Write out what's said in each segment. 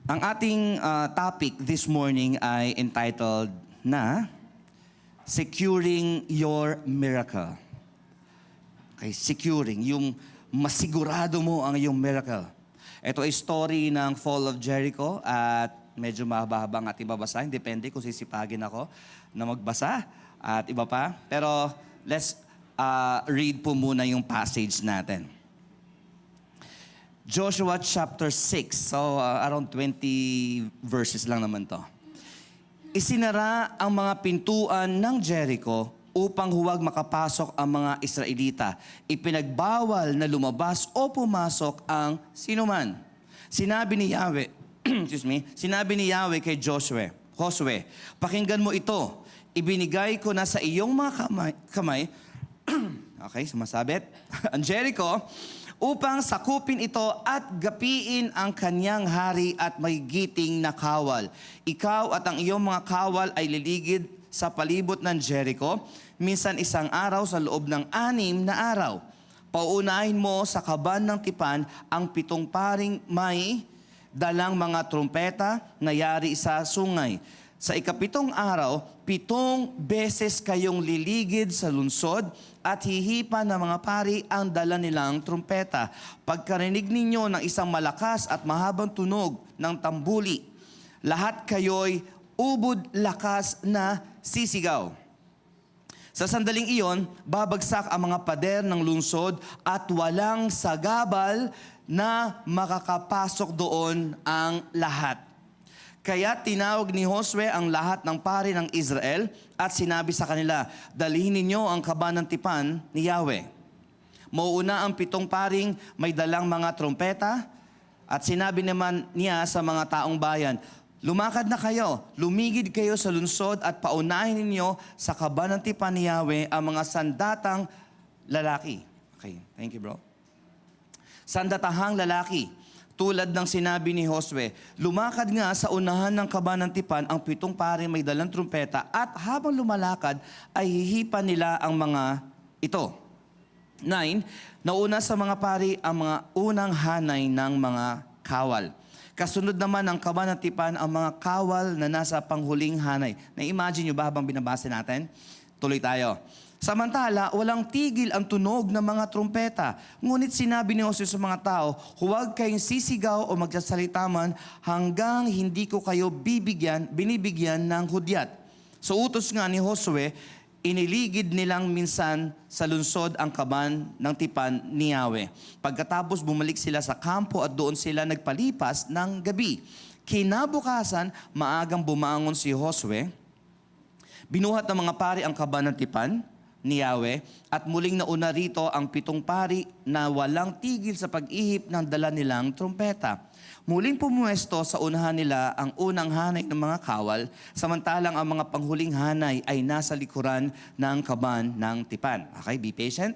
Ang ating topic this morning ay entitled na Securing Your Miracle. Okay, securing, yung masigurado mo ang iyong miracle. Ito ay story ng Fall of Jericho at medyo mahaba-haba ang ating babasahin. Depende kung sisipagin ako na magbasa at iba pa. Pero let's read po muna yung passage natin. Joshua chapter 6. So, around 20 verses lang naman to. Isinara ang mga pintuan ng Jericho upang huwag makapasok ang mga Israelita. Ipinagbawal na lumabas o pumasok ang sinuman. Sinabi ni Yahweh, sinabi ni Yahweh kay Josue, pakinggan mo ito. Ibinigay ko na sa iyong mga kamay okay, sumasabit. Ang Jericho, upang sakupin ito at gapiin ang kanyang hari at may giting na kawal. Ikaw at ang iyong mga kawal ay liligid sa palibot ng Jericho, minsan isang araw sa loob ng 6 na araw. Pauunahin mo sa kaban ng tipan ang 7 paring may dalang mga trumpeta na yari sa sungay. Sa ika-7 araw, 7 beses kayong liligid sa lungsod at hihipa ng mga pari ang dala nilang trumpeta. Pagkarinig ninyo ng isang malakas at mahabang tunog ng tambuli, lahat kayo'y ubod lakas na sisigaw. Sa sandaling iyon, babagsak ang mga pader ng lungsod at walang sagabal na makakapasok doon ang lahat. Kaya tinawag ni Josue ang lahat ng pari ng Israel at sinabi sa kanila, dalhin ninyo ang kaban ng tipan ni Yahweh. Mauuna ang 7 paring may dalang mga trompeta at sinabi naman niya sa mga taong bayan, lumakad na kayo, lumigid kayo sa lungsod at paunahin ninyo sa kaban ng tipan ni Yahweh ang mga sandatang lalaki. Okay, thank you bro. Sandatahang lalaki. Tulad ng sinabi ni Josue, lumakad nga sa unahan ng kaban ng tipan ang 7 pari may dalang trumpeta at habang lumalakad ay hihipan nila ang mga ito. 9. Nauna sa mga pari ang mga unang hanay ng mga kawal. Kasunod naman ng kaban ng tipan ang mga kawal na nasa panghuling hanay. Na-imagine nyo ba habang binabasa natin? Tuloy tayo. Samantala, walang tigil ang tunog ng mga trumpeta. Ngunit sinabi ni Josue sa mga tao, huwag kayong sisigaw o magsasalita man hanggang hindi ko kayo binibigyan ng hudyat. So utos nga ni Josue, iniligid nilang minsan sa lungsod ang kaban ng tipan ni Yahweh. Pagkatapos bumalik sila sa kampo at doon sila nagpalipas ng gabi. Kinabukasan, maagang bumangon si Josue. Binuhat ng mga pari ang kaban ng tipan ni Yahweh at muling nauna rito ang 7 pari na walang tigil sa pag-ihip ng dala nilang trumpeta. Muling pumuesto sa unahan nila ang unang hanay ng mga kawal, samantalang ang mga panghuling hanay ay nasa likuran ng kaban ng tipan. Okay, be patient.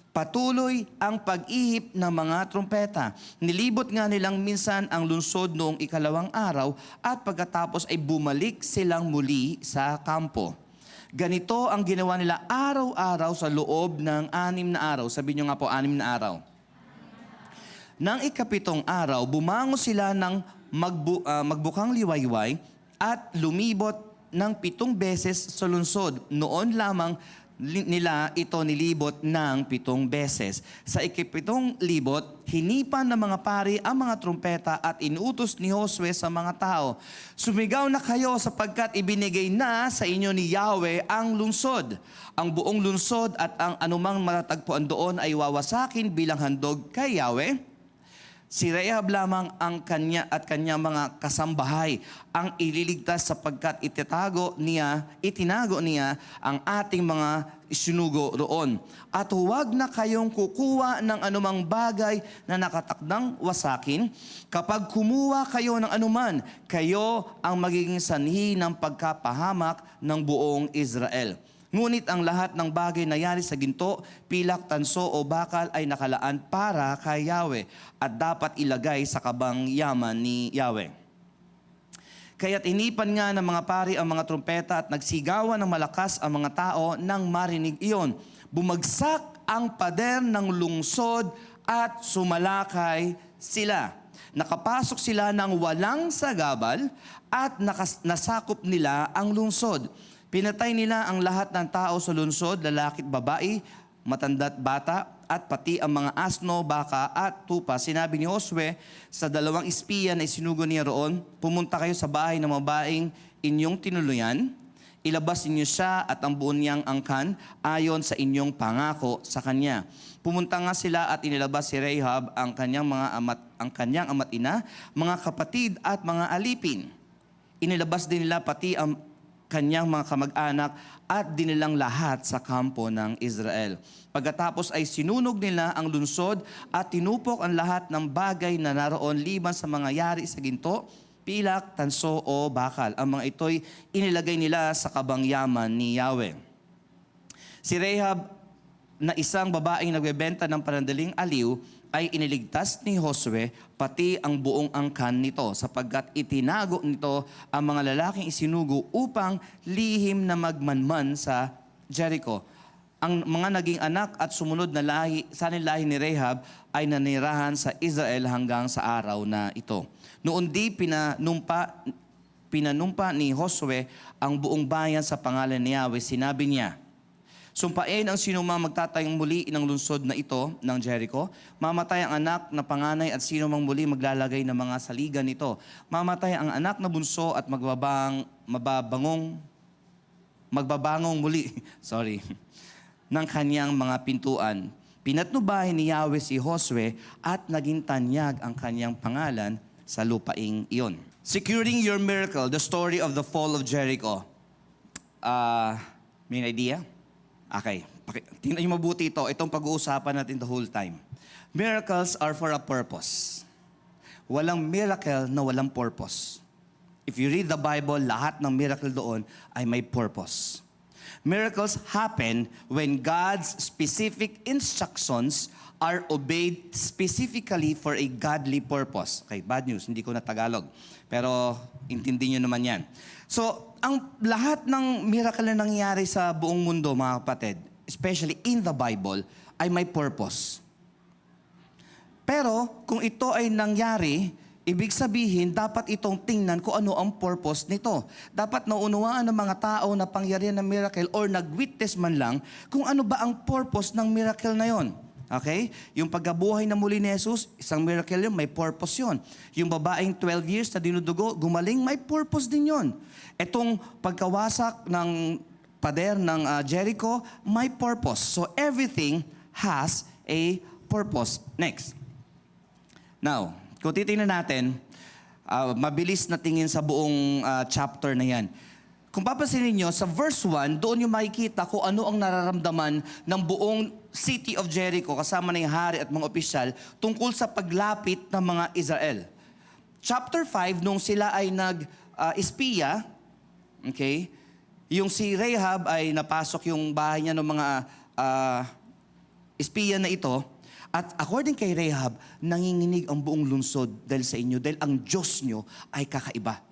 Patuloy ang pag-ihip ng mga trumpeta. Nilibot nga nilang minsan ang lungsod noong 2 araw at pagkatapos ay bumalik silang muli sa kampo. Ganito ang ginawa nila araw-araw sa loob ng 6 na araw. Sabihin nyo nga po, 6 na araw. Nang ika-7 araw, bumangon sila ng magbukang liwayway at lumibot ng 7 beses sa lungsod. Noon lamang nila ito nilibot ng 7 beses. Sa ika-7 libot, hinipan ng mga pari ang mga trumpeta at inutos ni Josue sa mga tao, sumigaw na kayo sapagkat ibinigay na sa inyo ni Yahweh ang lungsod. Ang buong lungsod at ang anumang matatagpuan doon ay wawasakin bilang handog kay Yahweh. Si Rahab lamang ang kanyang mga kasambahay ang ililigtas sapagkat itinago niya ang ating mga isinugo roon. At huwag na kayong kukuha ng anumang bagay na nakatakdang wasakin. Kapag kumuha kayo ng anuman, kayo ang magiging sanhi ng pagkapahamak ng buong Israel. Ngunit ang lahat ng bagay na yari sa ginto, pilak, tanso o bakal ay nakalaan para kay Yahweh at dapat ilagay sa kabang yaman ni Yahweh. Kaya't inipan nga ng mga pari ang mga trumpeta at nagsigawan ng malakas ang mga tao nang marinig iyon. Bumagsak ang pader ng lungsod at sumalakay sila. Nakapasok sila ng walang sagabal at nasakop nila ang lungsod. Pinatay nila ang lahat ng tao sa lungsod, lalaki at babae, matanda't bata, at pati ang mga asno, baka at tupa. Sinabi ni Josue sa 2 espiya na isinugo niya roon, pumunta kayo sa bahay ng babaeng inyong tinuluyan, ilabas ninyo siya at ang buo niyang angkan ayon sa inyong pangako sa kanya. Pumunta nga sila at inilabas si Rahab ang kanyang ama't ina, mga kapatid at mga alipin. Inilabas din nila pati ang kanyang mga kamag-anak at dinilang lahat sa kampo ng Israel. Pagkatapos ay sinunog nila ang lungsod at tinupok ang lahat ng bagay na naroon liban sa mga yari sa ginto, pilak, tanso o bakal. Ang mga ito'y inilagay nila sa kabangyaman ni Yahweh. Si Rahab na isang babaeng nagbebenta ng panandaling aliw ay iniligtas ni Josue pati ang buong angkan nito sapagkat itinago nito ang mga lalaking isinugo upang lihim na magmanman sa Jericho. Ang mga naging anak at sumunod na lahi ni Rahab ay nanirahan sa Israel hanggang sa araw na ito. Noon di pinanumpa ni Josue ang buong bayan sa pangalan ni Yahweh. Sinabi niya, sumpain ang sinumang magtatayong muli ng lungsod na ito ng Jericho. Mamatay ang anak na panganay at sinumang muli maglalagay ng mga saligan nito. Mamatay ang anak na bunso at magbabangong muli ng kanyang mga pintuan. Pinatnubahin ni Yahweh si Josue at naging tanyag ang kanyang pangalan sa lupaing iyon. Securing your miracle, the story of the fall of Jericho. May idea? Okay, tingnan niyo mabuti ito. Itong pag-uusapan natin the whole time. Miracles are for a purpose. Walang miracle na walang purpose. If you read the Bible, lahat ng miracle doon ay may purpose. Miracles happen when God's specific instructions are obeyed specifically for a godly purpose. Okay, bad news, hindi ko na Tagalog. Pero intindihin nyo naman yan. So, ang lahat ng miracle na nangyari sa buong mundo, mga kapatid, especially in the Bible, ay may purpose. Pero, kung ito ay nangyari, ibig sabihin, dapat itong tingnan kung ano ang purpose nito. Dapat naunawaan ng mga tao na pangyarihan ng miracle or nag-witness man lang kung ano ba ang purpose ng miracle na yon. Okay? Yung pagkabuhay na muli ni Jesus, isang miracle yun, may purpose yun. Yung babaeng 12 years na dinudugo, gumaling, may purpose din yun. Itong pagkawasak ng pader ng Jericho, may purpose. So everything has a purpose. Next. Now, kung titingnan natin, mabilis na tingin sa buong chapter na yan. Kung papansinin niyo, sa verse 1, doon yung makikita kung ano ang nararamdaman ng buong city of Jericho kasama ng hari at mga opisyal tungkol sa paglapit ng mga Israel. Chapter 5, nung sila ay nag-espiya, okay, yung si Rahab ay napasok yung bahay niya ng mga espiya na ito. At according kay Rahab, nanginginig ang buong lungsod dahil sa inyo, dahil ang Diyos nyo ay kakaiba.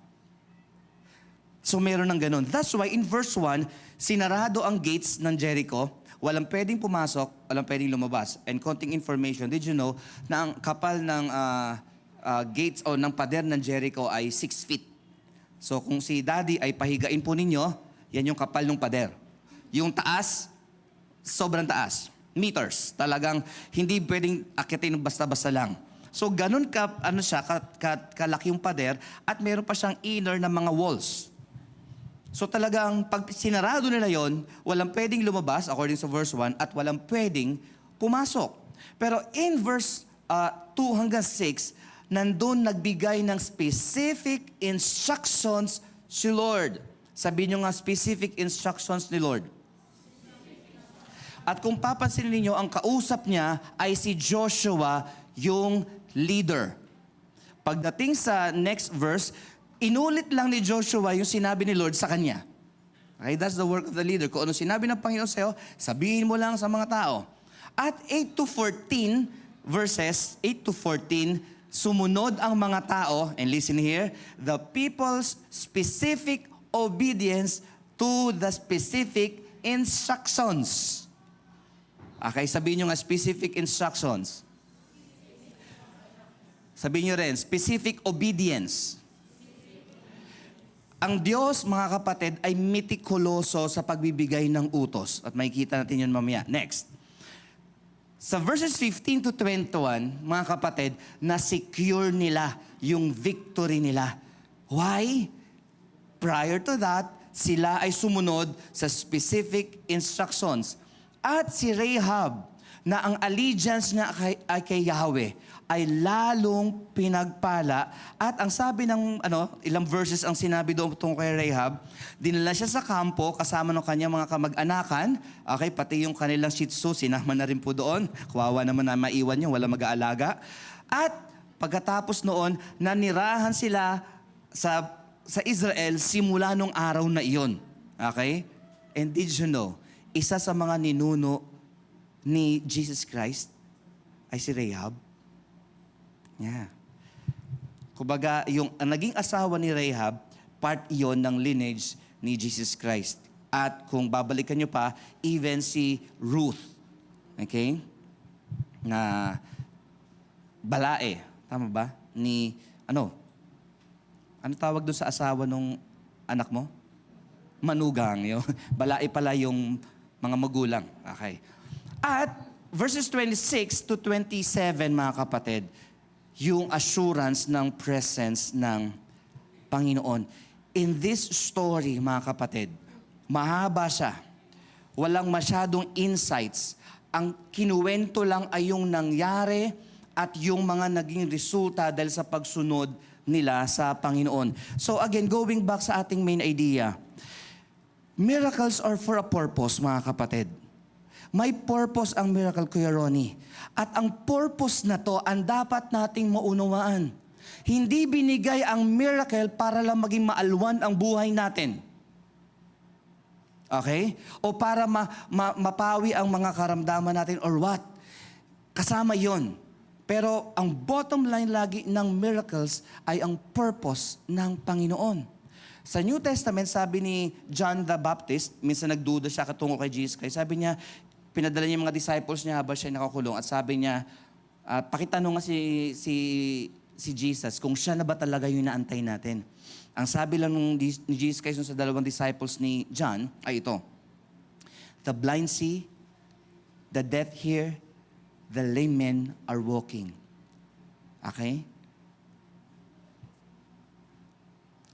So meron ng ganun. That's why in verse 1, sinarado ang gates ng Jericho. Walang pwedeng pumasok, walang pwedeng lumabas. And konting information, did you know na ang kapal ng gates o ng pader ng Jericho ay 6 feet. So kung si Daddy ay pahigain po ninyo, yan yung kapal ng pader. Yung taas, sobrang taas. Meters. Talagang hindi pwedeng akitin basta-basta lang. So ganun kalaki yung pader at meron pa siyang inner na mga walls. So talagang pag sinarado nila yon, walang pwedeng lumabas according sa verse 1 at walang pwedeng pumasok. Pero in verse 2 hanggang 6, nandun nagbigay ng specific instructions si Lord. Sabihin nyo nga, specific instructions ni Lord. At kung papansinin niyo, ang kausap niya ay si Joshua, yung leader. Pagdating sa next verse, inulit lang ni Joshua yung sinabi ni Lord sa kanya. Okay, that's the work of the leader. Kung ano sinabi ng Panginoon sa'yo, sabihin mo lang sa mga tao. At 8 to 14 verses, 8 to 14, sumunod ang mga tao, and listen here, the people's specific obedience to the specific instructions. Okay, sabihin nyo nga specific instructions. Sabihin nyo rin, specific obedience. Ang Diyos, mga kapatid, ay mitikuloso sa pagbibigay ng utos. At makikita natin yun mamaya. Next. Sa verses 15 to 21, mga kapatid, na-secure nila yung victory nila. Why? Prior to that, sila ay sumunod sa specific instructions. At si Rahab, na ang allegiance niya ay kay Yahweh, ay lalong pinagpala. At ang sabi ng ilang verses ang sinabi doon tungkol kay Rahab, dinala siya sa kampo kasama ng kanyang mga kamag-anakan. Okay, pati yung kanilang Shih Tzu, sinama na rin po doon. Kawawa naman na maiwan yung wala mag-aalaga. At pagkatapos noon, nanirahan sila sa Israel simula nung araw na iyon. Okay? And did you know, isa sa mga ninuno ni Jesus Christ ay si Rahab. Yeah. Kumbaga, ang naging asawa ni Rahab, part iyon ng lineage ni Jesus Christ. At kung babalikan nyo pa, even si Ruth, okay? Na balae, tama ba? Ni, ano tawag doon sa asawa nung anak mo? Manugang. Yung, balae pala yung mga magulang. Okay. At verses 26 to 27, mga kapatid, yung assurance ng presence ng Panginoon. In this story, mga kapatid, mahaba siya. Walang masyadong insights. Ang kinuwento lang ay yung nangyari at yung mga naging resulta dahil sa pagsunod nila sa Panginoon. So again, going back sa ating main idea, miracles are for a purpose, mga kapatid. May purpose ang miracle, Kuya Ronnie. At ang purpose na to, ang dapat nating maunawaan. Hindi binigay ang miracle para lang maging maalwan ang buhay natin. Okay? O para mapawi ang mga karamdaman natin or what? Kasama yon. Pero ang bottom line lagi ng miracles ay ang purpose ng Panginoon. Sa New Testament, sabi ni John the Baptist, minsan nagduda siya katungo kay Jesus Christ, sabi niya, pinadala niya yung mga disciples niya habang siya nakakulong at sabi niya, pakitanong nga si Jesus kung siya na ba talaga yung inaantay natin. Ang sabi lang ni Jesus Christ sa dalawang disciples ni John ay ito, the blind see, the deaf hear, the lame men are walking. Okay?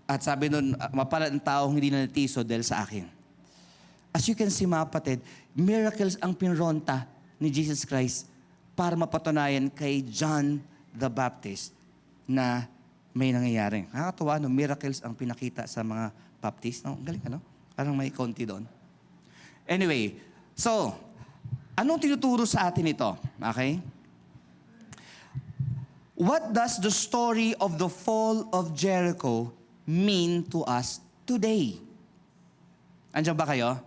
At sabi nun, mapalad ang taong hindi na natiso dahil sa akin. As you can see, mga kapatid, miracles ang pinronta ni Jesus Christ para mapatunayan kay John the Baptist na may nangyayari. Nakakatuwa, miracles ang pinakita sa mga Baptist. Ang galing, Parang may konti doon. Anyway, so, anong tinuturo sa atin ito? Okay? What does the story of the fall of Jericho mean to us today? Andiyan ba kayo?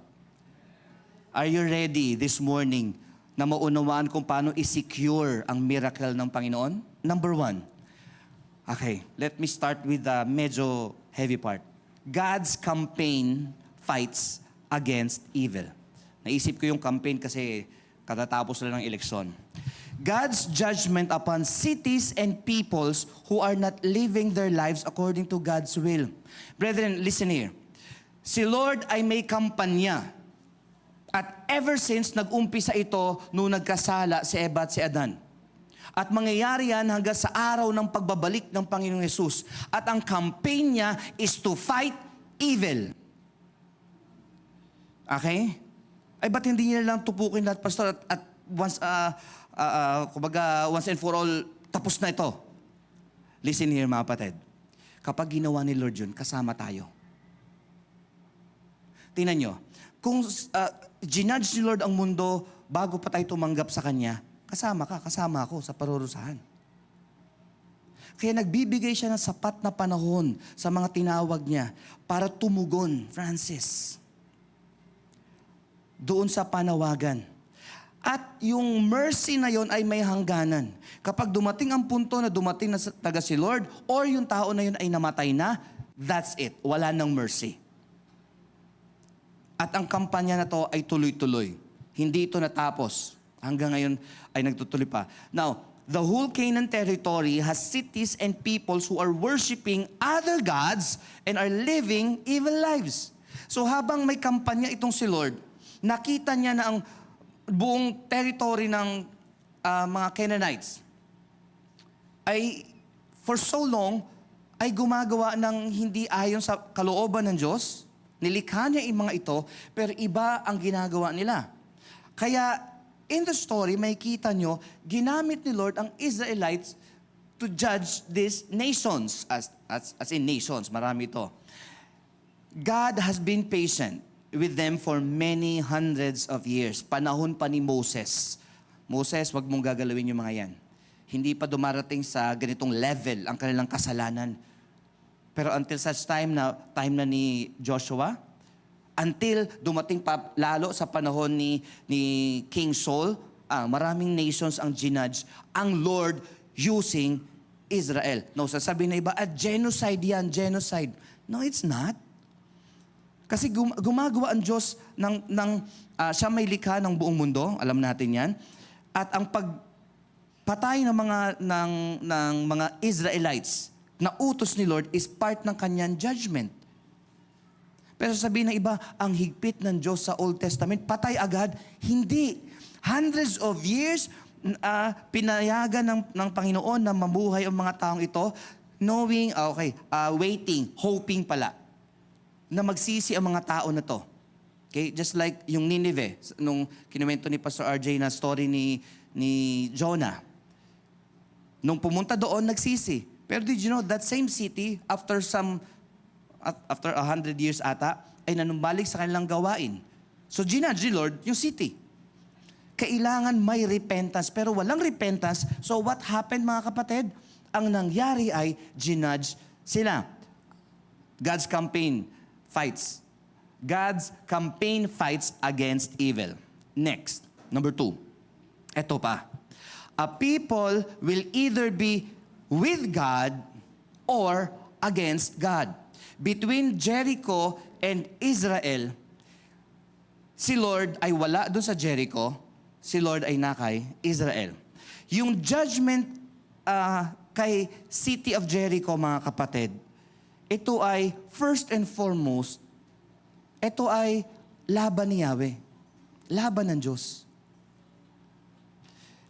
Are you ready this morning na maunawaan kung paano i-secure ang miracle ng Panginoon? Number 1. Okay, let me start with the medyo heavy part. God's campaign fights against evil. Naisip ko yung campaign kasi katatapos lang ng eleksyon. God's judgment upon cities and peoples who are not living their lives according to God's will. Brethren, listen here. Si Lord ay may kampanya. At ever since nag-umpisa ito nung nagkasala si Eva at si Adan. At mangyayari yan hanggang sa araw ng pagbabalik ng Panginoong Yesus. At ang campaign niya is to fight evil. Okay? Ay ba't hindi niya lang tupukin lahat, Pastor, at once, once and for all, tapos na ito. Listen here, mga kapatid. Kapag ginawa ni Lord yun, kasama tayo. Tingnan nyo, kung ginudge ni Lord ang mundo bago pa tayo tumanggap sa Kanya, kasama ako sa parurusahan. Kaya nagbibigay siya ng sapat na panahon sa mga tinawag niya para tumugon, Francis, doon sa panawagan. At yung mercy na yon ay may hangganan. Kapag dumating ang punto na dumating na taga si Lord or yung tao na yun ay namatay na, that's it. Wala nang mercy. At ang kampanya na to ay tuloy-tuloy. Hindi ito natapos. Hanggang ngayon ay nagtutuloy pa. Now, the whole Canaan territory has cities and peoples who are worshiping other gods and are living evil lives. So habang may kampanya itong si Lord, nakita niya na ang buong territory ng mga Canaanites ay for so long ay gumagawa ng hindi ayon sa kalooban ng Diyos. Nilikha niya yung mga ito, pero iba ang ginagawa nila. Kaya in the story, makikita nyo, ginamit ni Lord ang Israelites to judge these nations. As in nations, marami ito. God has been patient with them for many hundreds of years. Panahon pa ni Moses. Moses, wag mong gagalawin yung mga yan. Hindi pa dumarating sa ganitong level ang kanilang kasalanan. Pero until such time na ni Joshua, until dumating pa lalo sa panahon ni King Saul, maraming nations ang ginudge ang Lord using Israel. No, sasabihin na iba, genocide yan, genocide. No, it's not. Kasi gumagawa ang Diyos siya may likha ng buong mundo, alam natin yan. At ang pagpatay ng mga Israelites na utos ni Lord is part ng kanyang judgment. Pero sabihin ng iba, ang higpit ng Diyos sa Old Testament, patay agad. Hindi. Hundreds of years, pinayagan ng Panginoon na mabuhay ang mga taong ito, knowing, waiting, hoping pala, na magsisi ang mga tao na to. Okay? Just like yung Nineveh, nung kinuwento ni Pastor RJ na story ni Jonah. Nung pumunta doon, nagsisi. Pero did you know, that same city, after 100 years ata, ay nanumbalik sa kanilang gawain. So ginudge ni Lord yung city. Kailangan may repentance, pero walang repentance. So what happened mga kapatid? Ang nangyari ay ginudge sila. God's campaign fights. God's campaign fights against evil. Next, number 2. Ito pa. A people will either be with God or against God. Between Jericho and Israel, si Lord ay wala doon sa Jericho, si Lord ay nakay Israel. Yung judgment kay City of Jericho, mga kapatid, ito ay first and foremost, ito ay laban ni Yahweh. Laban ng Diyos.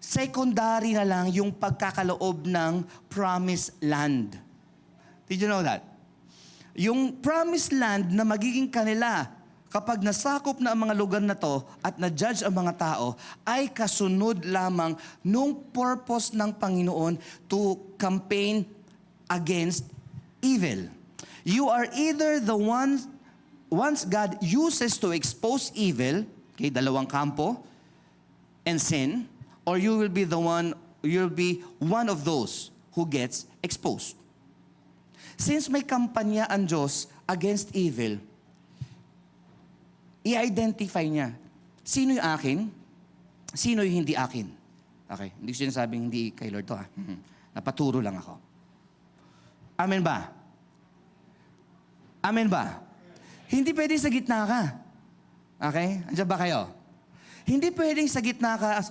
Secondary na lang yung pagkakaloob ng promised land. Did you know that? Yung promised land na magiging kanila kapag nasakop na ang mga lugar na to at na-judge ang mga tao, ay kasunod lamang nung purpose ng Panginoon to campaign against evil. You are either the ones, once God uses to expose evil, okay, dalawang kampo, and sin, or you'll be one of those who gets exposed. Since may kampanya ang Diyos against evil, i-identify niya, sino yung akin, sino yung hindi akin. Okay, hindi ko sinasabing hindi kay Lord to ha. Napaturo lang ako. Amen ba? Amen ba? Hindi pwede sa gitna ka. Okay? Andiyan ba kayo? Hindi pwedeng sa gitna ka,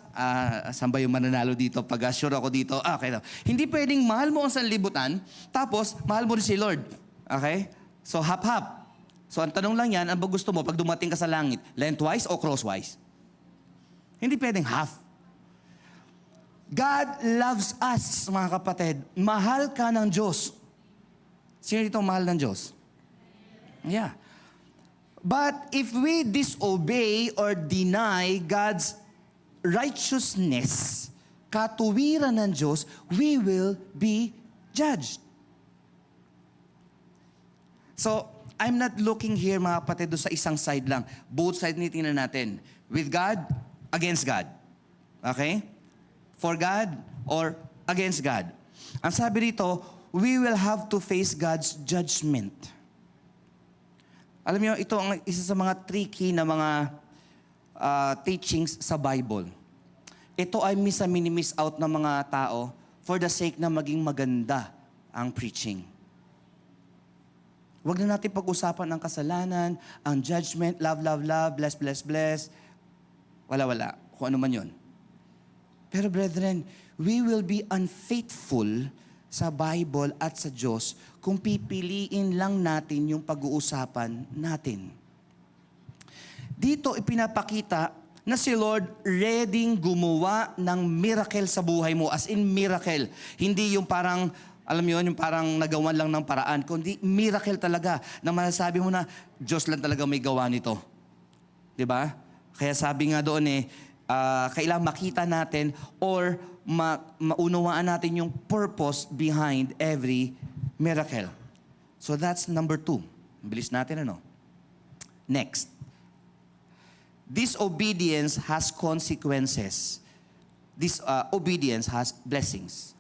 saan ba yung mananalo dito? Pag sure ako dito, okay na. Hindi pwedeng mahal mo ang sanlibutan, tapos mahal mo rin si Lord. Okay? So, hap-hap. So, ang tanong lang yan, ano ba gusto mo pag dumating ka sa langit? Lengthwise o crosswise? Hindi pwedeng half. God loves us, mga kapatid. Mahal ka ng Diyos. Sino dito mahal ng Diyos? Yeah. But if we disobey or deny God's righteousness, katuwiran ng Diyos, we will be judged. So, I'm not looking here, mga kapatid, sa isang side lang. Both sides nitingnan natin. With God, against God. Okay? For God or against God. Ang sabi dito, we will have to face God's judgment. Alam niyo, ito ang isa sa mga tricky na mga teachings sa Bible. Ito ay mini-miss out ng mga tao for the sake na maging maganda ang preaching. Huwag na natin pag-usapan ang kasalanan, ang judgment, love, love, love, bless, bless, bless. Wala. Kung ano man yun. Pero brethren, we will be unfaithful sa Bible at sa Diyos kung pipiliin lang natin yung pag-uusapan natin. Dito ipinapakita na si Lord readyng gumawa ng miracle sa buhay mo. As in miracle. Hindi yung parang, alam mo yun, yung parang nagawan lang ng paraan. Kundi miracle talaga na masasabi mo na Diyos lang talaga may gawa nito. Diba? Kaya sabi nga doon kailangan makita natin or maunawaan natin yung purpose behind every miracle. So that's number 2. Bilis natin Next. Disobedience has consequences. This obedience has blessings.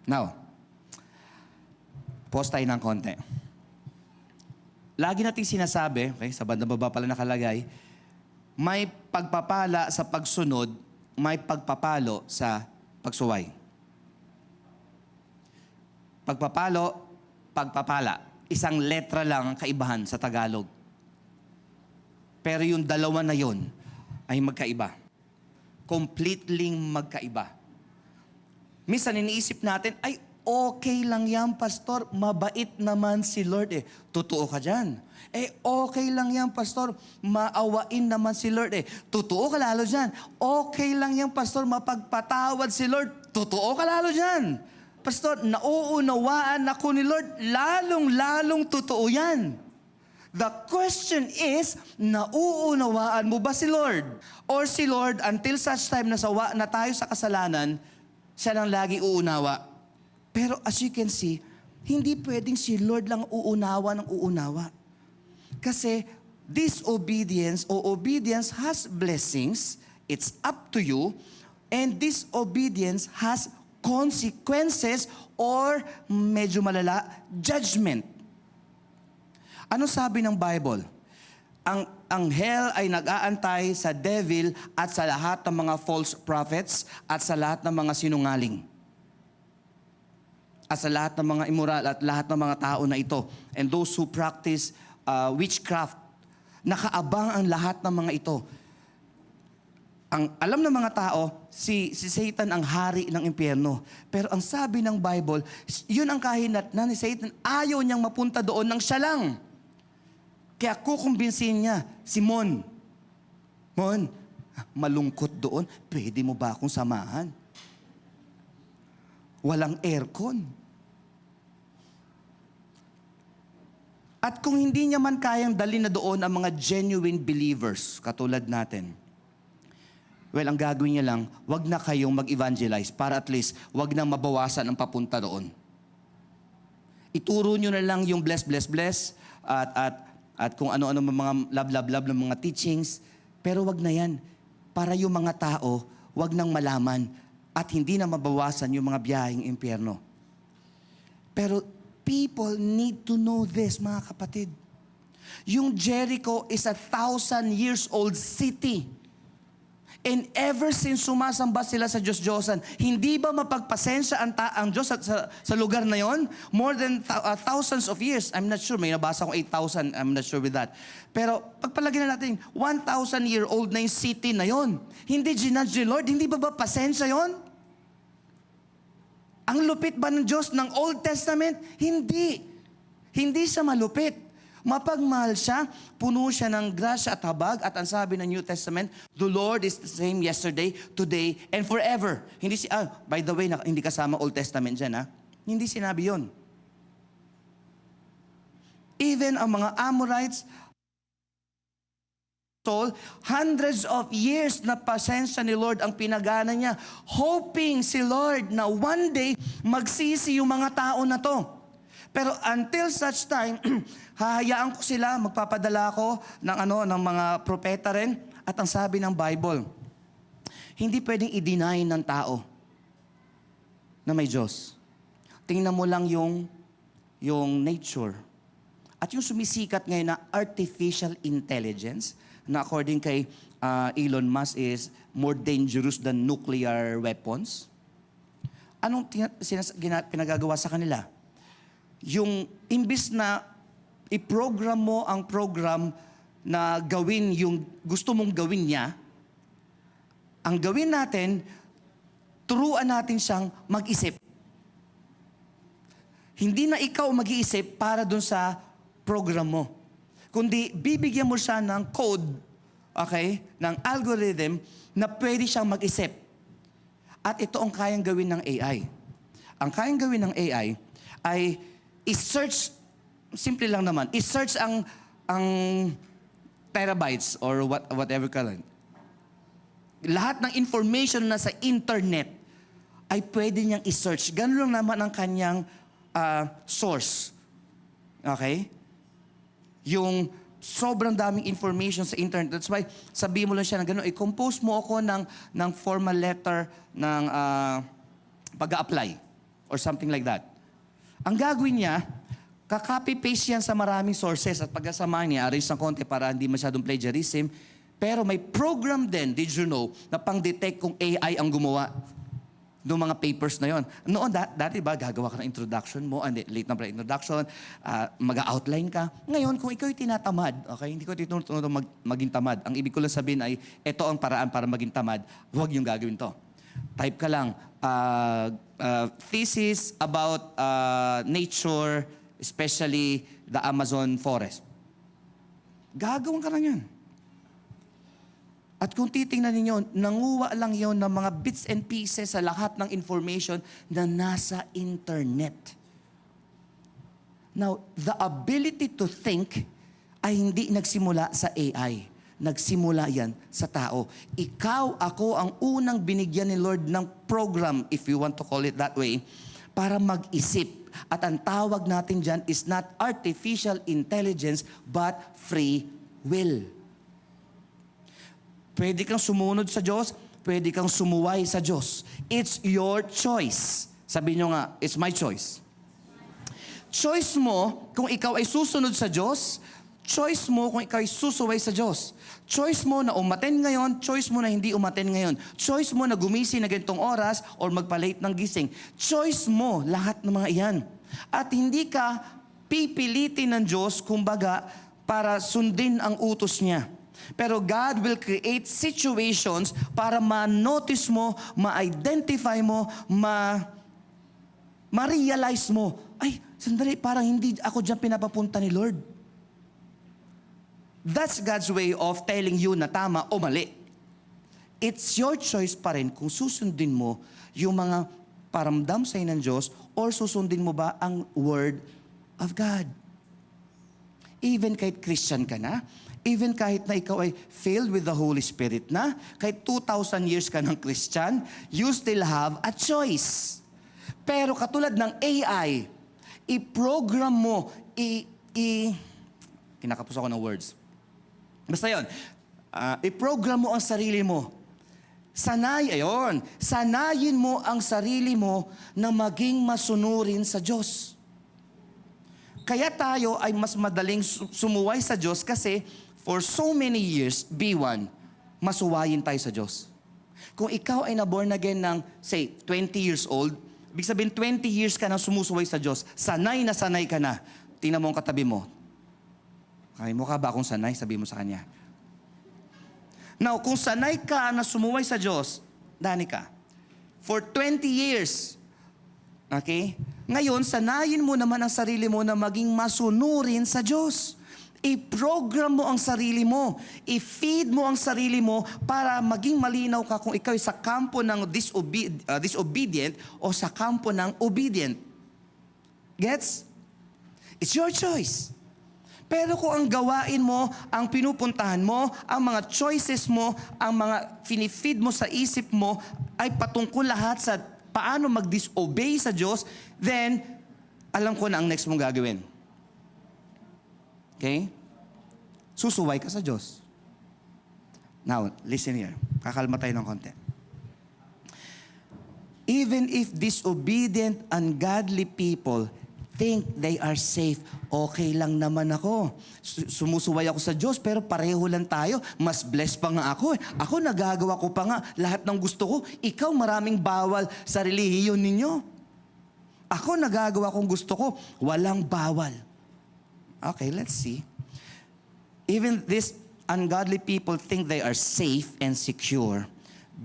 Now, pause tayo ng konti. Lagi nating sinasabi, okay, sa bandang baba pala nakalagay, may pagpapala sa pagsunod, may pagpapalo sa pagsuway. Pagpapalo, pagpapala. Isang letra lang ang kaibahan sa Tagalog. Pero yung dalawa na yon ay magkaiba. Completely magkaiba. Minsan iniisip natin, ay okay lang yan, Pastor. Mabait naman si Lord Totoo ka dyan. Okay lang yan, Pastor. Maawain naman si Lord Totoo ka lalo dyan. Okay lang yan, Pastor. Mapagpatawad si Lord. Totoo ka lalo dyan. Pastor, nauunawaan ako ni Lord. Lalong-lalong totoo yan. The question is, nauunawaan mo ba si Lord? Or si Lord, until such time na sawa na tayo sa kasalanan, siya lang lagi uunawa. Pero as you can see, hindi pwedeng si Lord lang uunawa ng uunawa. Kasi disobedience o obedience has blessings, it's up to you, and disobedience has consequences or medyo malala, judgment. Ano sabi ng Bible? Ang hell ay nag-aantay sa devil at sa lahat ng mga false prophets at sa lahat ng mga sinungaling. At sa lahat ng mga immoral at lahat ng mga tao na ito. And those who practice witchcraft, nakaabang ang lahat ng mga ito. Ang alam ng mga tao, si Satan ang hari ng impyerno. Pero ang sabi ng Bible, yun ang kahinatnan ni Satan. Ayaw niyang mapunta doon ng siya lang. Kaya kukumbinsin niya, si Mon, malungkot doon, pwede mo ba akong samahan? Walang aircon. At kung hindi niya man kayang dalhin na doon ang mga genuine believers, katulad natin, well, ang gagawin niya lang, wag na kayong mag-evangelize para at least wag nang mabawasan ang papunta doon. Ituro niyo na lang yung bless at kung ano-ano mga love ng mga teachings, pero wag na yan. Para yung mga tao, wag nang malaman at hindi na mabawasan yung mga biyaheng impyerno. Pero people need to know this, mga kapatid. Yung Jericho is 1,000 years old city. And ever since sumasamba sila sa Diyos-Diyosan, hindi ba mapagpasensya ang Diyos sa lugar na yon? More than thousands of years. I'm not sure. May nabasa ko 8,000. I'm not sure with that. Pero pagpalagay na natin, 1,000-year-old na yung city na yon. Hindi ginudge ni Lord? Hindi ba pasensya yon? Ang lupit ba ng Diyos ng Old Testament? Hindi. Hindi siya malupit. Mapagmahal siya, puno siya ng grasya at habag, at ang sabi ng New Testament, the Lord is the same yesterday, today, and forever. Hindi by the way, hindi kasama Old Testament dyan, Hindi sinabi yon. Even ang mga Amorites, hundreds of years na pasensya ni Lord ang pinagana niya, hoping si Lord na one day magsisi yung mga tao na to. Pero until such time, hahayaan ko sila, magpapadala ko ng mga propeta rin. At ang sabi ng Bible, hindi pwedeng i-deny ng tao na may Diyos. Tingnan mo lang yung nature. At yung sumisikat ngayon na artificial intelligence, na according kay Elon Musk is more dangerous than nuclear weapons. Anong pinagagawa sa kanila? Yung imbis na i-program mo ang program na gawin yung gusto mong gawin niya, ang gawin natin, turuan natin siyang mag-isip. Hindi na ikaw mag-iisip para dun sa program mo. Kundi bibigyan mo siya ng code, okay, ng algorithm na pwede siyang mag-isip. At ito ang kayang gawin ng AI. Ang kayang gawin ng AI ay i-search, simple lang naman, i-search ang terabytes or whatever ka lang. Lahat ng information na sa internet ay pwede niyang i-search. Ganun lang naman ang kanyang source. Okay? Yung sobrang daming information sa internet. That's why sabihin mo lang siya na gano'n, i-compose mo ako ng formal letter ng pag-a-apply or something like that. Ang gagawin niya, kaka-copy-paste yan sa maraming sources at pagkasama niya, arrange ng konti para hindi masyadong plagiarism. Pero may program din, did you know, na pang-detect kung AI ang gumawa ng mga papers na yon. Noon, dati ba, gagawa ka ng introduction mo, late na pala introduction, mag-outline ka. Ngayon, kung ikaw tinatamad, okay, hindi ko tinutunan maging tamad. Ang ibig ko lang sabihin ay, ito ang paraan para maging tamad, huwag yung gagawin to. Type ka lang, thesis about nature, especially the Amazon forest. Gagawin ka lang yan. At kung titingnan ninyo, nanguha lang yon ng mga bits and pieces sa lahat ng information na nasa internet. Now, the ability to think ay hindi nagsimula sa AI. Nagsimula yan sa tao. Ikaw, ako ang unang binigyan ni Lord ng program, if you want to call it that way, para mag-isip. At ang tawag natin dyan is not artificial intelligence, but free will. Pwede kang sumunod sa Diyos, pwede kang sumuway sa Diyos. It's your choice. Sabi nyo nga, it's my choice. Choice mo kung ikaw ay susunod sa Diyos, choice mo kung ikaw ay susuway sa Diyos. Choice mo na umaten ngayon, choice mo na hindi umaten ngayon. Choice mo na gumising na ganitong oras or magpa-late ng gising. Choice mo lahat ng mga iyan. At hindi ka pipilitin ng Diyos, kumbaga, para sundin ang utos niya. Pero God will create situations para ma-notice mo, ma-identify mo, ma-realize mo, ay, sandali, parang hindi ako dyan pinapapunta ni Lord. That's God's way of telling you na tama o mali. It's your choice pa rin kung susundin mo yung mga paramdam sa'yo ng Diyos or susundin mo ba ang Word of God. Even kahit Christian ka na, even kahit na ikaw ay filled with the Holy Spirit na, kahit 2,000 years ka ng Christian, you still have a choice. Pero katulad ng AI, i-program mo, kinakapos ako ng words. Basta yun, i-program mo ang sarili mo. Sanayin mo ang sarili mo na maging masunurin sa Diyos. Kaya tayo ay mas madaling sumuway sa Diyos kasi for so many years, B1, masuwayin tayo sa Diyos. Kung ikaw ay naborn again ng, say, 20 years old, ibig sabihin 20 years ka na sumusuway sa Diyos, sanay ka na. Tingnan mo ang katabi mo. Kaya mo ka ba akong sanay? Sabi mo sa kanya. Now, kung sanay ka na sumuway sa Diyos, dani ka. For 20 years, okay? Ngayon, sanayin mo naman ang sarili mo na maging masunurin sa Diyos. I-program mo ang sarili mo. I-feed mo ang sarili mo para maging malinaw ka kung ikaw ay sa kampo ng disobedient o sa kampo ng obedient. Gets? It's your choice. Pero kung ang gawain mo, ang pinupuntahan mo, ang mga choices mo, ang mga finifeed mo sa isip mo, ay patungkol lahat sa paano mag-disobey sa Diyos, then, alam ko na ang next mong gagawin. Okay? Susuway ka sa Diyos. Now, listen here. Kakalma tayo ng konti. Even if disobedient, ungodly people think they are safe, okay lang naman ako. Sumusuway ako sa Diyos, pero pareho lang tayo. Mas blessed pa nga ako. Ako nagagawa ko pa nga lahat ng gusto ko. Ikaw maraming bawal sa relihiyon ninyo. Ako nagagawa kong gusto ko. Walang bawal. Okay, let's see. Even these ungodly people think they are safe and secure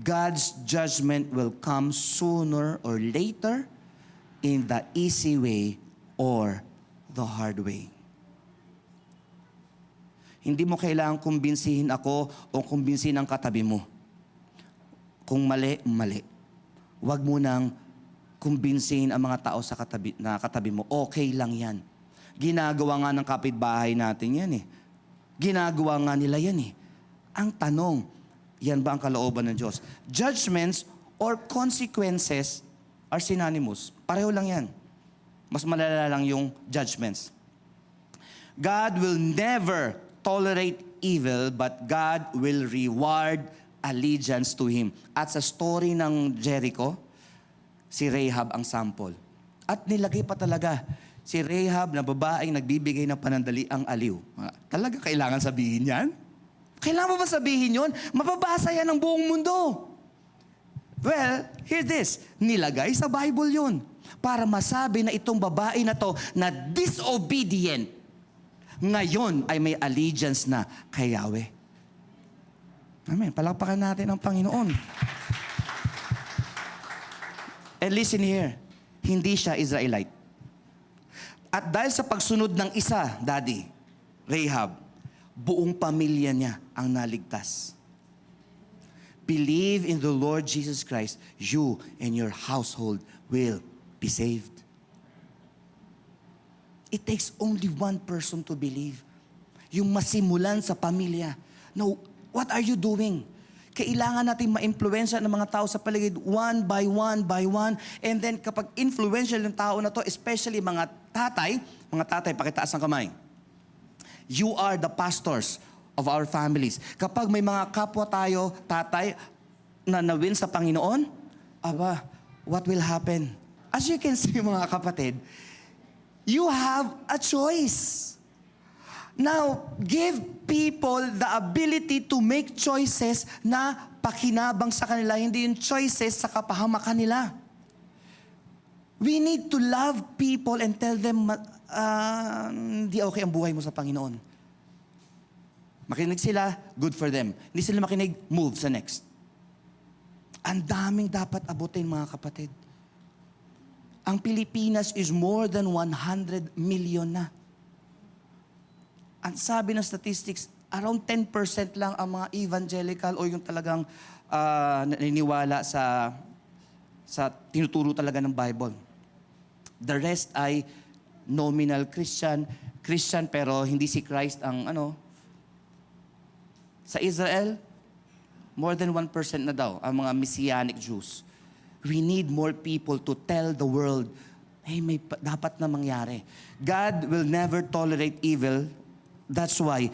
God's judgment will come sooner or later in the easy way or the hard way. Hindi mo kailangang kumbinsihin ako o kumbinsihin ang katabi mo. Kung mali, mali. Huwag mo nang kumbinsihin ang mga tao sa katabi mo. Okay lang yan. Ginagawa nga ng kapitbahay natin yan eh. Ginagawa nga nila yan eh. Ang tanong, yan ba ang kalooban ng Diyos? Judgments or consequences are synonymous. Pareho lang yan. Mas malala lang yung judgments. God will never tolerate evil, but God will reward allegiance to Him. At sa story ng Jericho, si Rahab ang sample. At nilagay pa talaga, si Rahab na babaeng nagbibigay ng panandaliang aliw. Talaga kailangan sabihin yan? Kailangan mo ba sabihin yun? Mapabasa yan ng buong mundo. Well, hear this. Nilagay sa Bible yun. Para masabi na itong babae na to na disobedient, ngayon ay may allegiance na kay Yahweh. Amen. Palakpakan natin ang Panginoon. And listen here, hindi siya Israelite. At dahil sa pagsunod ng isa, Daddy, Rahab, buong pamilya niya ang naligtas. Believe in the Lord Jesus Christ, you and your household will be saved. It takes only one person to believe. Yung masimulan sa pamilya. Now, what are you doing? Kailangan natin ma-influensya ng mga tao sa paligid one by one. And then kapag influential yung tao na to, especially mga tatay, pakitaas ang kamay. You are the pastors of our families. Kapag may mga kapwa tayo, tatay, na nawin sa Panginoon, what will happen? As you can see mga kapatid, you have a choice. Now, give people the ability to make choices na pakinabang sa kanila, hindi yung choices sa kapahamakan nila. We need to love people and tell them, hindi okay ang buhay mo sa Panginoon. Makinig sila, good for them. Hindi sila makinig, move sa next. Ang daming dapat abutin mga kapatid. Ang Pilipinas is more than 100 million na. Ang sabi ng statistics, around 10% lang ang mga evangelical o yung talagang naniniwala sa tinuturo talaga ng Bible. The rest ay nominal Christian pero hindi si Christ ang Sa Israel, more than 1% na daw ang mga Messianic Jews. We need more people to tell the world, hey, may dapat na mangyari. God will never tolerate evil. That's why,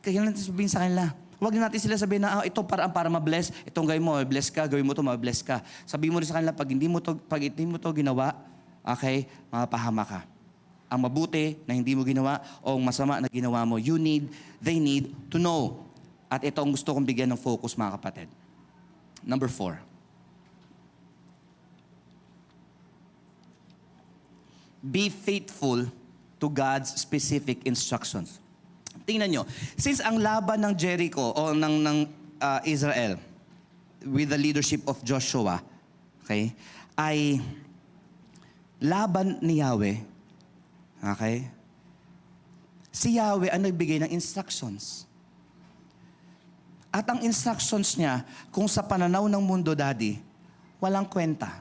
kaya natin sabihin sa kanila, huwag natin sila sabihin na, ito para ma-bless, itong gawin mo, bless ka, gawin mo ito, ma-bless ka. Sabihin mo rin sa kanila, pag hindi mo to ginawa, okay, mapahama ka. Ang mabuti na hindi mo ginawa o ang masama na ginawa mo, they need to know. At ito ang gusto kong bigyan ng focus, mga kapatid. Number 4. Be faithful to God's specific instructions. Tingnan nyo, since ang laban ng Jericho o ng Israel with the leadership of Joshua, okay, ay laban ni Yahweh, okay, si Yahweh ang nagbigay ng instructions. At ang instructions niya, kung sa pananaw ng mundo, Daddy, walang kwenta.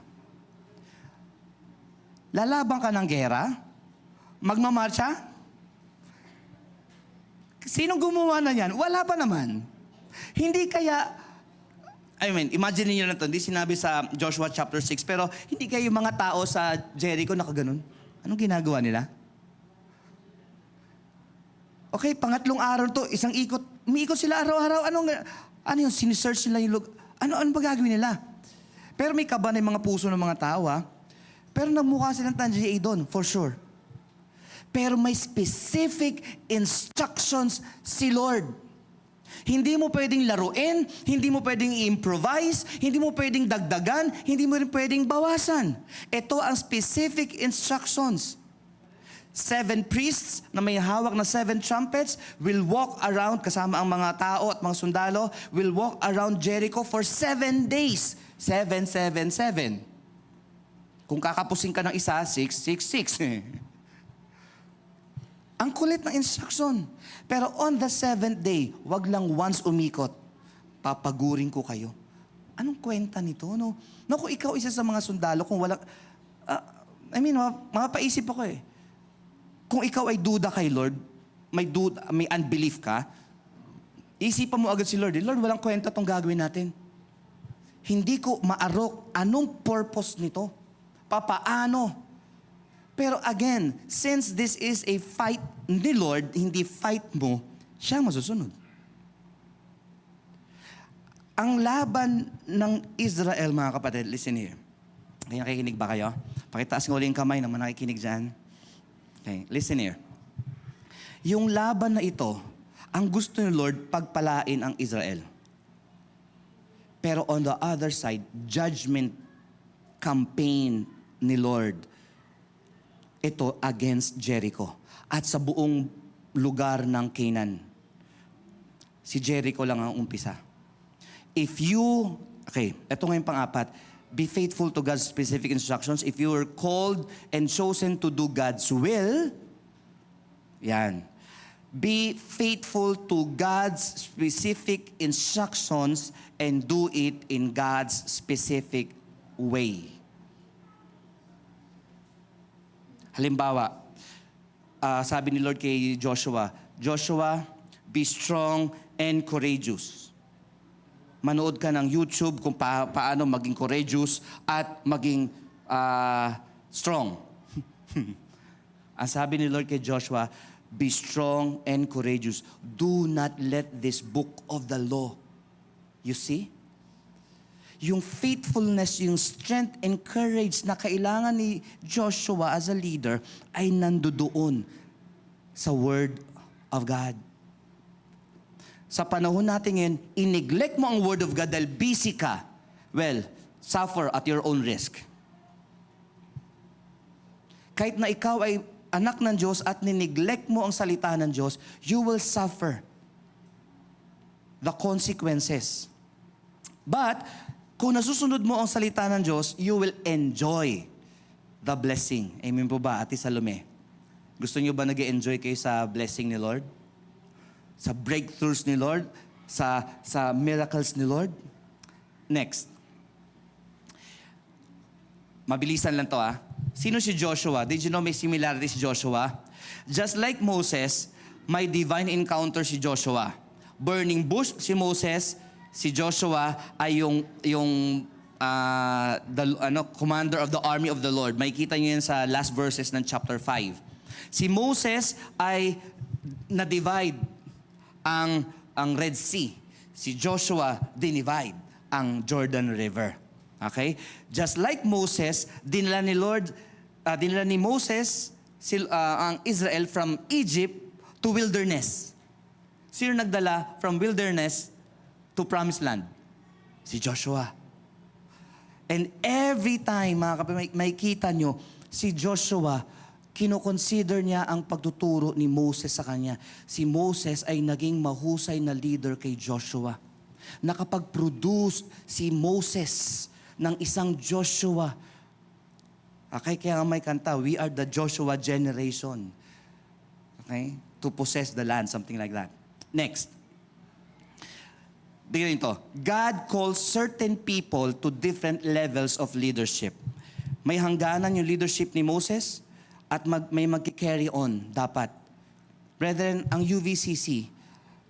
Lalaban ka ng gera? Magmamarcha? Sinong gumawa na yan? Wala pa naman. Hindi kaya, imagine niyo na ito, hindi sinabi sa Joshua chapter 6, pero hindi kaya yung mga tao sa Jericho nakaganon. Anong ginagawa nila? Okay, pangatlong araw to, isang ikot. Umiikot sila araw-araw. Ano yung sinisearch nila yung lugar? Ano ba gagawin nila? Pero may kaba na yung mga puso ng mga tao, ha? Pero namukha silang tangier doon, for sure. Pero may specific instructions si Lord. Hindi mo pwedeng laruin, hindi mo pwedeng i-improvise, hindi mo pwedeng dagdagan, hindi mo rin pwedeng bawasan. Ito ang specific instructions. 7 priests na may hawak na 7 trumpets will walk around, kasama ang mga tao at mga sundalo, will walk around Jericho for 7 days. 7, 7, 7. Kung kakapusin ka ng isa, 6, 6, 6. Ang kulit ng instruction. Pero on the 7th day, wag lang once umikot. Papagurin ko kayo. Anong kwenta nito? No, kung ikaw isa sa mga sundalo, kung walang... mapaisip ako eh. Kung ikaw ay duda kay Lord, may unbelief ka, isipan mo agad si Lord, Lord, walang kwenta tong gagawin natin. Hindi ko maarok anong purpose nito. Papaano? Pero again, since this is a fight ni Lord, hindi fight mo, siya masusunod. Ang laban ng Israel, mga kapatid, listen here. Kaya nakikinig ba kayo? Pakitaas ng uli yung kamay ng mga nakikinig dyan. Okay, listen here. Yung laban na ito, ang gusto ni Lord, pagpalain ang Israel. Pero on the other side, judgment campaign ni Lord, ito against Jericho at sa buong lugar ng Canaan. Si Jericho lang ang umpisa. Ito ngayon pang-apat. Be faithful to God's specific instructions. If you are called and chosen to do God's will, yan. Be faithful to God's specific instructions and do it in God's specific way. Halimbawa, sabi ni Lord kay Joshua, Joshua, be strong and courageous. Manood ka ng YouTube kung paano maging courageous at maging strong. Ang sabi ni Lord kay Joshua, be strong and courageous. Do not let this book of the law. You see? Yung faithfulness, yung strength and courage na kailangan ni Joshua as a leader ay nandoon sa Word of God. Sa panahon natin ngayon, i-neglect mo ang Word of God dahil busy ka, well, suffer at your own risk. Kahit na ikaw ay anak ng Diyos at nineglect mo ang salita ng Diyos, you will suffer the consequences. But, kung nasusunod mo ang salita ng Diyos, you will enjoy the blessing. Amen po ba, Ate Salome? Gusto niyo ba nag-enjoy kayo sa blessing ni Lord? Sa breakthroughs ni Lord, sa miracles ni Lord. Next. Mabilisan lang to Sino si Joshua? Did you know may similarity si Joshua? Just like Moses, may divine encounter si Joshua. Burning bush si Moses, si Joshua ay yung commander of the army of the Lord. Makikita niyo yan sa last verses ng chapter 5. Si Moses ay na-divide ang Red Sea. Si Joshua dinivide ang Jordan River. Okay? Just like Moses, dinala ni Moses ang Israel from Egypt to wilderness. Sino nagdala from wilderness to promised land? Si Joshua. And every time, mga kapatid, makikita nyo, si Joshua, kinoconsider niya ang pagtuturo ni Moses sa kanya. Si Moses ay naging mahusay na leader kay Joshua. Nakapag-produce si Moses ng isang Joshua. Okay, kaya nga may kanta, we are the Joshua generation. Okay? To possess the land, something like that. Next. Tingnan ito. God calls certain people to different levels of leadership. May hangganan yung leadership ni Moses, at may mag-carry on, dapat. Brethren, ang UVCC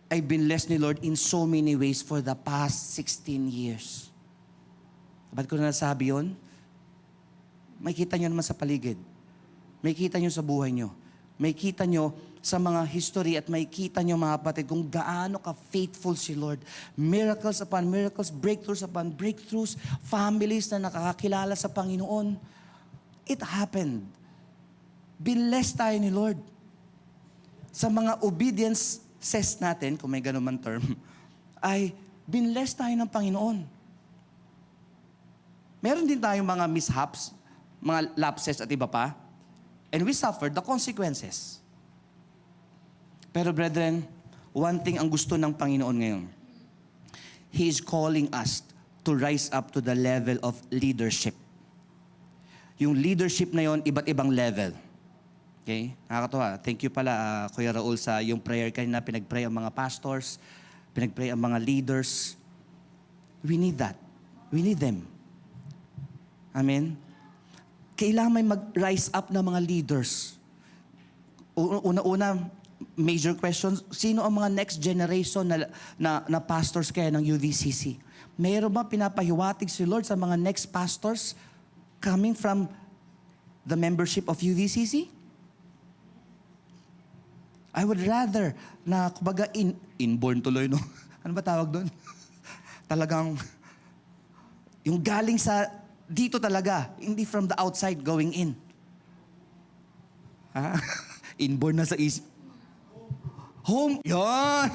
ay binless ni Lord in so many ways for the past 16 years. Ba't ko na nasabi yun? May kita nyo naman sa paligid. May kita nyo sa buhay nyo. May kita nyo sa mga history at may kita nyo mga kapatid kung gaano ka-faithful si Lord. Miracles upon miracles, breakthroughs upon breakthroughs, families na nakakakilala sa Panginoon. It happened. Binless tayo ni Lord. Sa mga obedience natin, kung may ganun man term, ay binless tayo ng Panginoon. Meron din tayong mga mishaps, mga lapses at iba pa. And we suffered the consequences. Pero brethren, one thing ang gusto ng Panginoon ngayon. He is calling us to rise up to the level of leadership. Yung leadership na yon, iba't ibang level. Okay? Nakakatawa. Thank you pala, Kuya Raul, sa yung prayer kanina. Pinag-pray ang mga pastors, pinag-pray ang mga leaders. We need that. We need them. Amen? Kailangan may mag-rise up na mga leaders. Una-una, major question, sino ang mga next generation na pastors kaya ng UVCC? Mayroon ba pinapahiwatig si Lord sa mga next pastors coming from the membership of UVCC? I would rather na, kumbaga, inborn tuloy, no? Ano ba tawag doon? Talagang, yung galing sa, dito talaga, hindi from the outside going in. Ha? Inborn na sa isip. Home, yon.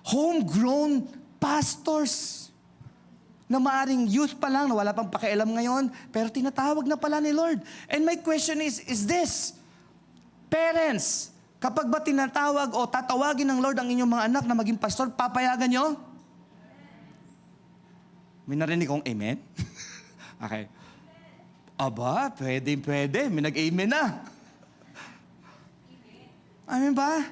Homegrown pastors na maaring youth pa lang, na wala pang pakialam ngayon, pero tinatawag na pala ni Lord. And my question is this, parents, kapag ba tinatawag o tatawagin ng Lord ang inyong mga anak na maging pastor, papayagan nyo? May narinig kong amen? Okay. Aba, pwede. May nag-amen na. Amen ba?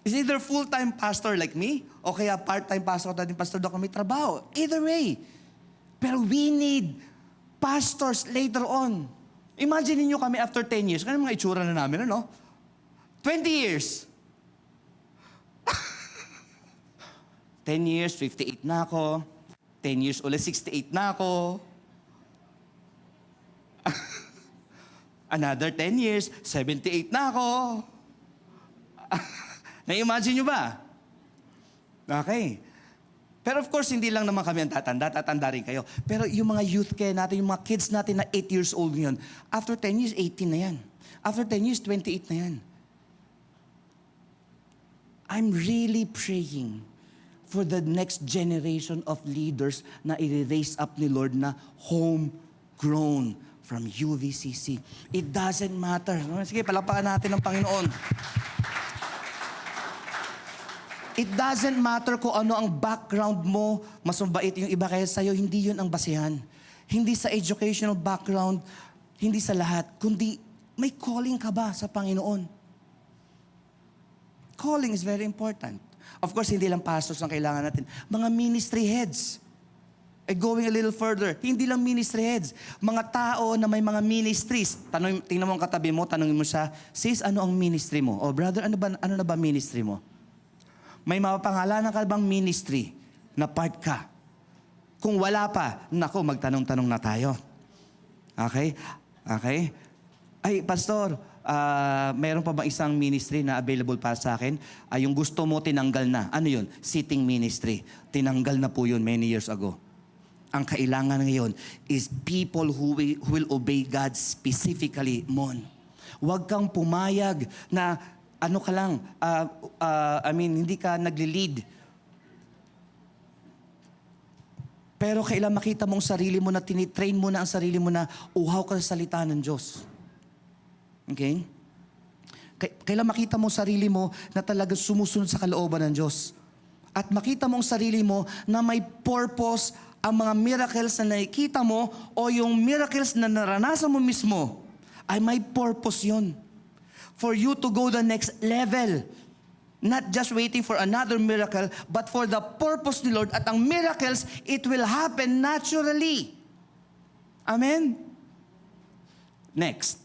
Is either full-time pastor like me, o kaya part-time pastor, dating pastor doon kami trabaho. Either way. Pero we need pastors later on. Imagine niyo kami after 10 years. Kaya mga itsura na namin, ano? 20 years. 10 years, 58 na ako. 10 years ulit, 68 na ako. Another 10 years, 78 na ako. Na-imagine nyo ba? Okay. Pero of course, hindi lang naman kami ang tatanda rin kayo. Pero yung mga youth care natin, yung mga kids natin na 8 years old ngayon, after 10 years, 18 na yan. After 10 years, 28 na yan. I'm really praying for the next generation of leaders na i-raise up ni Lord na homegrown from UVCC. It doesn't matter. Sige, palakpakan natin ng Panginoon. It doesn't matter kung ano ang background mo, mas mabait yung iba kaya sa'yo, hindi yun ang basihan. Hindi sa educational background, hindi sa lahat, kundi may calling ka ba sa Panginoon? Calling is very important. Of course, hindi lang pastors ang kailangan natin. Mga ministry heads. Going a little further, hindi lang ministry heads. Mga tao na may mga ministries. Tingnan mo ang katabi mo, tanongin mo siya, sis, ano ang ministry mo? O brother, ano na ba ministry mo? May mapapangalanan ka bang ministry na part ka? Kung wala pa, naku, magtanong-tanong na tayo. Okay? Okay? Ay, pastor, mayroon pa bang isang ministry na available para sa akin? Yung gusto mo, tinanggal na. Ano yun? Sitting ministry. Tinanggal na po yun many years ago. Ang kailangan ngayon is people who will obey God specifically, Mon. Huwag kang pumayag na ano ka lang, hindi ka nagli-lead. Pero kailan makita mong sarili mo na tinitrain mo na ang sarili mo na uhaw ka sa salita ng Diyos. Okay? Kailan makita mo sarili mo na talaga sumusunod sa kalooban ng Diyos. At makita mo ang sarili mo na may purpose ang mga miracles na nakikita mo o yung miracles na naranasan mo mismo ay may purpose yun. For you to go the next level. Not just waiting for another miracle, but for the purpose ni Lord. At ang miracles, it will happen naturally. Amen? Next.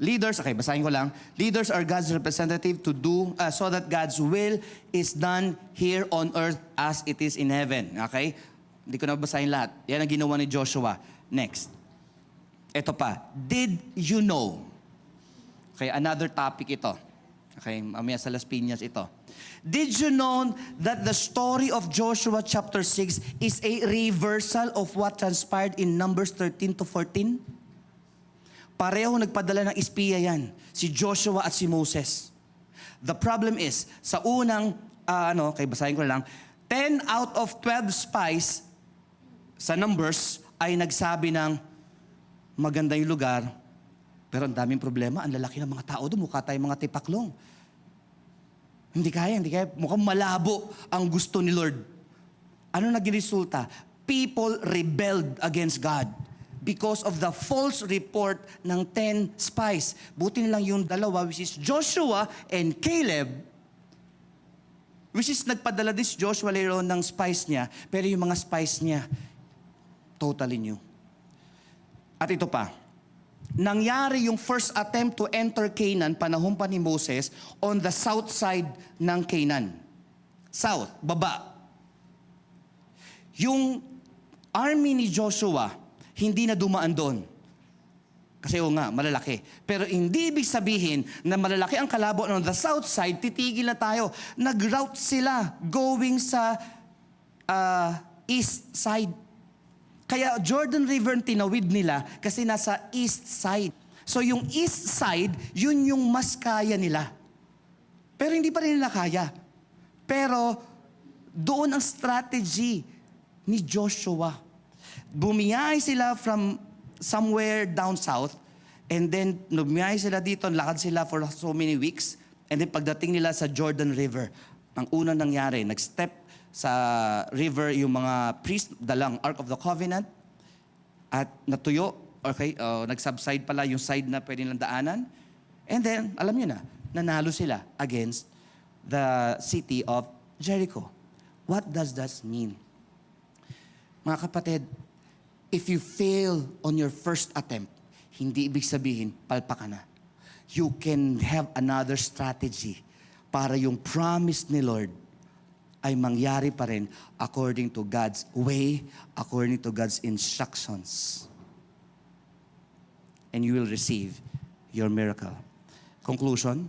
Leaders, okay, basahin ko lang. Leaders are God's representative to do, so that God's will is done here on earth as it is in heaven. Okay? Hindi ko na basahin lahat. Yan ang ginawa ni Joshua. Next. Ito pa. Did you know? Okay, another topic ito. Okay, mamaya sa Las Piñas ito. Did you know that the story of Joshua chapter 6 is a reversal of what transpired in Numbers 13 to 14? Pareho nagpadala ng espiya yan, si Joshua at si Moses. The problem is, sa unang, basahin ko lang, 10 out of 12 spies sa Numbers ay nagsabi ng maganda yung lugar, pero ang daming problema, ang lalaki ng mga tao doon, mukha tayong mga tipaklong. Hindi kaya. Mukhang malabo ang gusto ni Lord. Ano naging resulta? People rebelled against God because of the false report ng 10 spies. Buti nilang yung dalawa, which is Joshua and Caleb, which is nagpadala din si Joshua later on ng spies niya, pero yung mga spies niya, totally new. At ito pa, nangyari yung first attempt to enter Canaan, panahon pa ni Moses, on the south side ng Canaan. South, baba. Yung army ni Joshua, hindi na dumaan doon. Kasi malalaki. Pero hindi ibig sabihin na malalaki ang kalaban on the south side, titigil na tayo. Nag-route sila going sa east side. Kaya Jordan River tinawid nila kasi nasa east side. So yung east side, yun yung mas kaya nila. Pero hindi pa rin nila kaya. Pero doon ang strategy ni Joshua. Bumiyay sila from somewhere down south, and then bumiyay sila dito, lakad sila for so many weeks, and then pagdating nila sa Jordan River, ang unang nangyari, nag-step sa river yung mga priest, dalang Ark of the Covenant, at natuyo, nag-subside pala yung side na pwede nilang daanan, and then, alam nyo na, nanalo sila against the city of Jericho. What does that mean? Mga kapatid, if you fail on your first attempt, hindi ibig sabihin, palpa ka na. You can have another strategy para yung promise ni Lord ay mangyari pa rin according to God's way, according to God's instructions. And you will receive your miracle. Conclusion,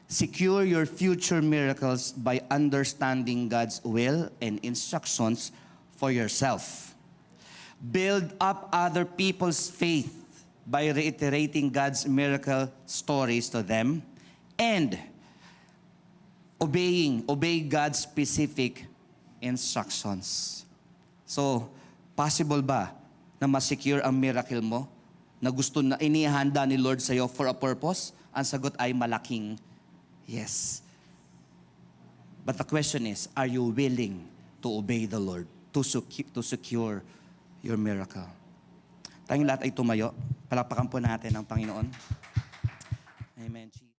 secure your future miracles by understanding God's will and instructions for yourself. Build up other people's faith by reiterating God's miracle stories to them and obey God's specific instructions. So, possible ba na ma-secure ang miracle mo na gusto na inihanda ni Lord sa'yo for a purpose? Ang sagot ay malaking yes. But the question is, are you willing to obey the Lord to secure your miracle? Tayong lahat ay tumayo. Palakpakan po natin ang Panginoon. Amen.